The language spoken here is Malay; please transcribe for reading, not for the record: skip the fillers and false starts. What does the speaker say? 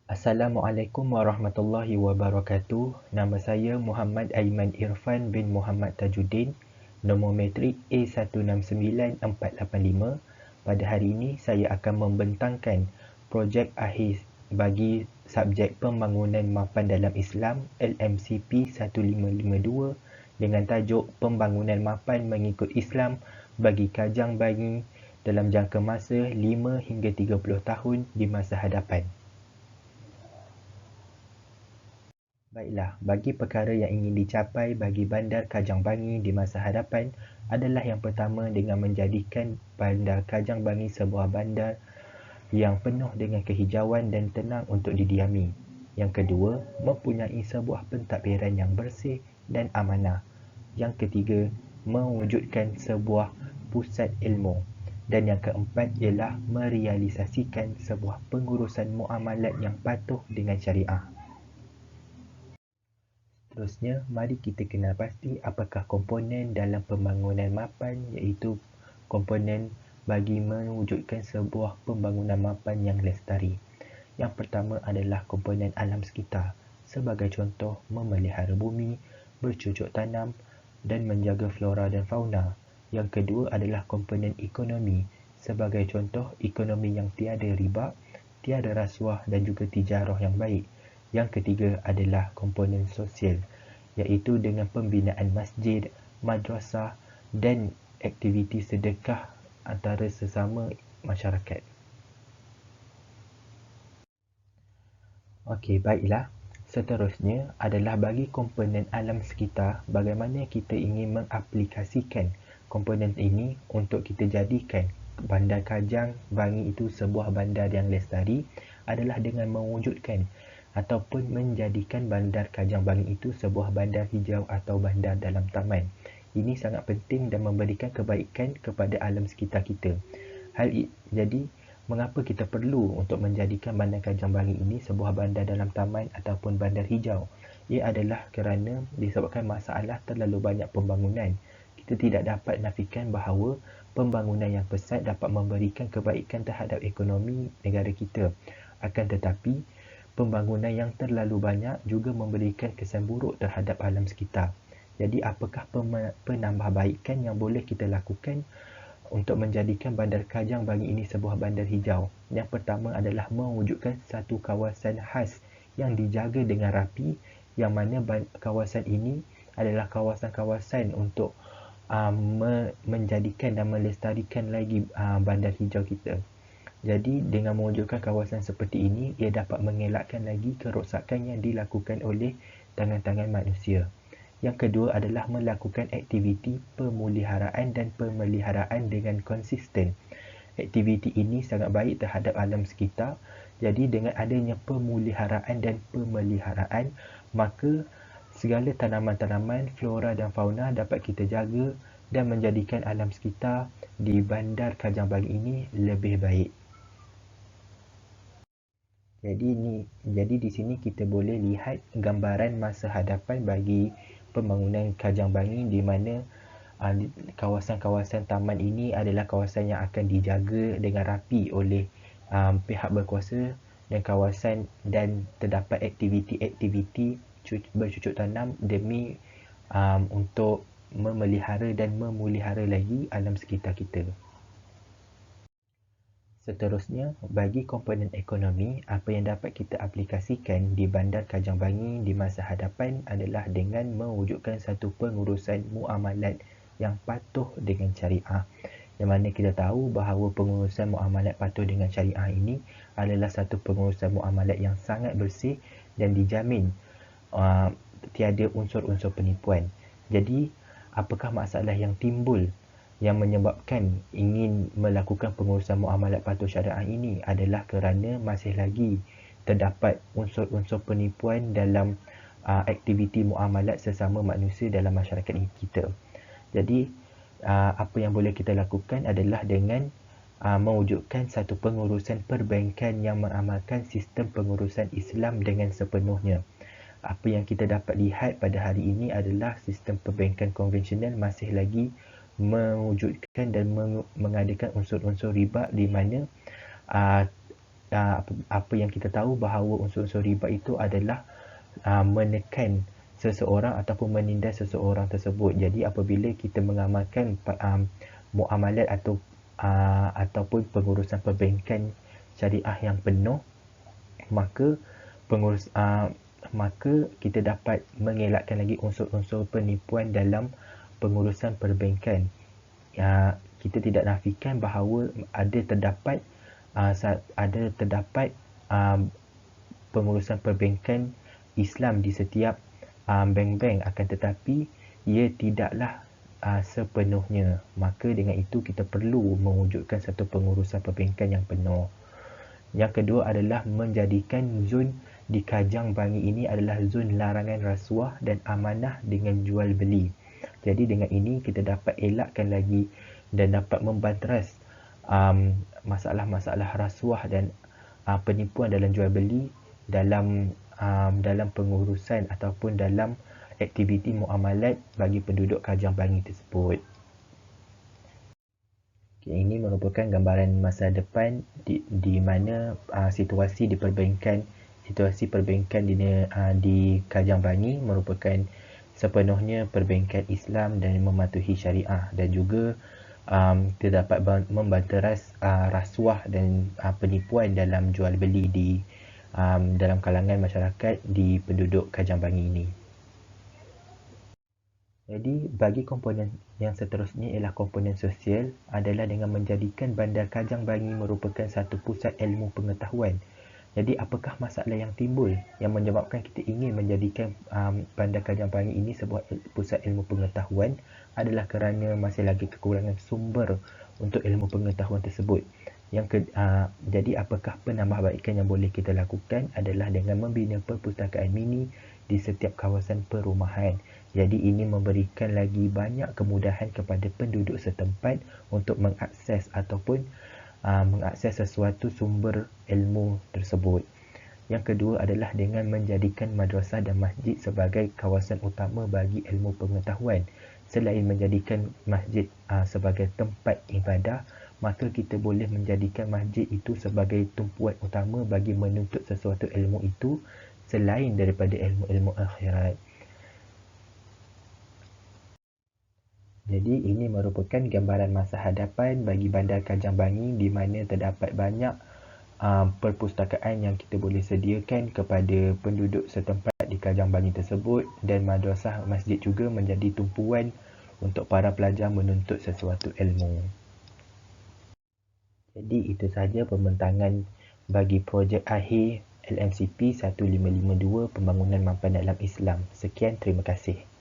Assalamualaikum warahmatullahi wabarakatuh. Nama saya Muhammad Aiman Irfan bin Muhammad Tajuddin, nombor matrik A169485. Pada hari ini saya akan membentangkan projek akhir bagi subjek Pembangunan Mapan dalam Islam LMCP 1552 dengan tajuk Pembangunan Mapan mengikut Islam bagi Kajang Bangi dalam jangka masa 5 hingga 30 tahun di masa hadapan. Baiklah, bagi perkara yang ingin dicapai bagi Bandar Kajang Bangi di masa hadapan adalah yang pertama dengan menjadikan Bandar Kajang Bangi sebuah bandar yang penuh dengan kehijauan dan tenang untuk didiami. Yang kedua, mempunyai sebuah pentadbiran yang bersih dan amanah. Yang ketiga, mewujudkan sebuah pusat ilmu. Dan yang keempat ialah merealisasikan sebuah pengurusan muamalat yang patuh dengan syariah. Seterusnya, mari kita kenal pasti apakah komponen dalam pembangunan mapan, iaitu komponen bagi mewujudkan sebuah pembangunan mapan yang lestari. Yang pertama adalah komponen alam sekitar, sebagai contoh memelihara bumi, bercucuk tanam dan menjaga flora dan fauna. Yang kedua adalah komponen ekonomi, sebagai contoh ekonomi yang tiada riba, tiada rasuah dan juga tijarah yang baik. Yang ketiga adalah komponen sosial, iaitu dengan pembinaan masjid, madrasah dan aktiviti sedekah antara sesama masyarakat. Okey, baiklah. Seterusnya adalah bagi komponen alam sekitar, bagaimana kita ingin mengaplikasikan komponen ini untuk kita jadikan Bandar Kajang Bangi itu sebuah bandar yang lestari adalah dengan mewujudkan ataupun menjadikan Bandar Kajang Bangi itu sebuah bandar hijau atau bandar dalam taman. Ini sangat penting dan memberikan kebaikan kepada alam sekitar kita. Jadi, mengapa kita perlu untuk menjadikan Bandar Kajang Bangi ini sebuah bandar dalam taman ataupun bandar hijau? Ia adalah kerana disebabkan masalah terlalu banyak pembangunan. Kita tidak dapat nafikan bahawa pembangunan yang pesat dapat memberikan kebaikan terhadap ekonomi negara kita. Akan tetapi, pembangunan yang terlalu banyak juga memberikan kesan buruk terhadap alam sekitar. Jadi, apakah penambahbaikan yang boleh kita lakukan untuk menjadikan Bandar Kajang Bangi ini sebuah bandar hijau? Yang pertama adalah mewujudkan satu kawasan khas yang dijaga dengan rapi, yang mana kawasan ini adalah kawasan-kawasan untuk menjadikan dan melestarikan lagi bandar hijau kita. Jadi, dengan mewujudkan kawasan seperti ini, ia dapat mengelakkan lagi kerosakan yang dilakukan oleh tangan-tangan manusia. Yang kedua adalah melakukan aktiviti pemuliharaan dan pemeliharaan dengan konsisten. Aktiviti ini sangat baik terhadap alam sekitar. Jadi, dengan adanya pemuliharaan dan pemeliharaan, maka segala tanaman-tanaman, flora dan fauna dapat kita jaga dan menjadikan alam sekitar di Bandar Kajang Bangi ini lebih baik. Jadi di sini kita boleh lihat gambaran masa hadapan bagi pembangunan Kajang Bangi, di mana kawasan-kawasan taman ini adalah kawasan yang akan dijaga dengan rapi oleh pihak berkuasa dan kawasan, dan terdapat aktiviti-aktiviti bercucuk tanam demi untuk memelihara dan memulihara lagi alam sekitar kita. Seterusnya, bagi komponen ekonomi, apa yang dapat kita aplikasikan di Bandar Kajang Bangi di masa hadapan adalah dengan mewujudkan satu pengurusan muamalat yang patuh dengan syariah. Yang mana kita tahu bahawa pengurusan muamalat patuh dengan syariah ini adalah satu pengurusan muamalat yang sangat bersih dan dijamin tiada unsur-unsur penipuan. Jadi, apakah masalah yang timbul yang menyebabkan ingin melakukan pengurusan muamalat patuh syariah ini adalah kerana masih lagi terdapat unsur-unsur penipuan dalam aktiviti muamalat sesama manusia dalam masyarakat kita. Jadi, apa yang boleh kita lakukan adalah dengan mewujudkan satu pengurusan perbankan yang mengamalkan sistem pengurusan Islam dengan sepenuhnya. Apa yang kita dapat lihat pada hari ini adalah sistem perbankan konvensional masih lagi mewujudkan dan mengadakan unsur-unsur riba, di mana apa yang kita tahu bahawa unsur-unsur riba itu adalah menekan seseorang ataupun menindas seseorang tersebut. Jadi apabila kita mengamalkan muamalat ataupun pengurusan perbankan syariah yang penuh, maka maka kita dapat mengelakkan lagi unsur-unsur penipuan dalam pengurusan perbankan. Kita tidak nafikan bahawa ada terdapat pengurusan perbankan Islam di setiap bank-bank, akan tetapi ia tidaklah sepenuhnya. Maka dengan itu kita perlu mewujudkan satu pengurusan perbankan yang penuh. Yang kedua adalah menjadikan zon di Kajang Bangi ini adalah zon larangan rasuah dan amanah dengan jual beli. Jadi dengan ini kita dapat elakkan lagi dan dapat membanteras masalah-masalah rasuah dan penipuan dalam jual beli dalam pengurusan ataupun dalam aktiviti muamalat bagi penduduk Kajang Bangi tersebut. Ini merupakan gambaran masa depan di mana situasi perbankan di Kajang Bangi merupakan sepenuhnya perbankan Islam dan mematuhi syariah, dan juga terdapat membanteras rasuah dan penipuan dalam jual beli dalam kalangan masyarakat di penduduk Kajang Bangi ini. Jadi bagi komponen yang seterusnya ialah komponen sosial, adalah dengan menjadikan Bandar Kajang Bangi merupakan satu pusat ilmu pengetahuan. Jadi apakah masalah yang timbul yang menyebabkan kita ingin menjadikan Bandar Kajang Bangi ini sebuah pusat ilmu pengetahuan adalah kerana masih lagi kekurangan sumber untuk ilmu pengetahuan tersebut. Jadi apakah penambahbaikan yang boleh kita lakukan adalah dengan membina perpustakaan mini di setiap kawasan perumahan. Jadi ini memberikan lagi banyak kemudahan kepada penduduk setempat untuk mengakses ataupun mengakses sesuatu sumber ilmu tersebut. Yang kedua adalah dengan menjadikan madrasah dan masjid sebagai kawasan utama bagi ilmu pengetahuan. Selain menjadikan masjid sebagai tempat ibadah, maka kita boleh menjadikan masjid itu sebagai tumpuan utama bagi menuntut sesuatu ilmu itu selain daripada ilmu-ilmu akhirat. Jadi ini merupakan gambaran masa hadapan bagi Bandar Kajang Bangi, di mana terdapat banyak perpustakaan yang kita boleh sediakan kepada penduduk setempat di Kajang Bangi tersebut, dan madrasah masjid juga menjadi tumpuan untuk para pelajar menuntut sesuatu ilmu. Jadi itu sahaja pembentangan bagi projek akhir LMCP 1552 Pembangunan Mampan dalam Islam. Sekian, terima kasih.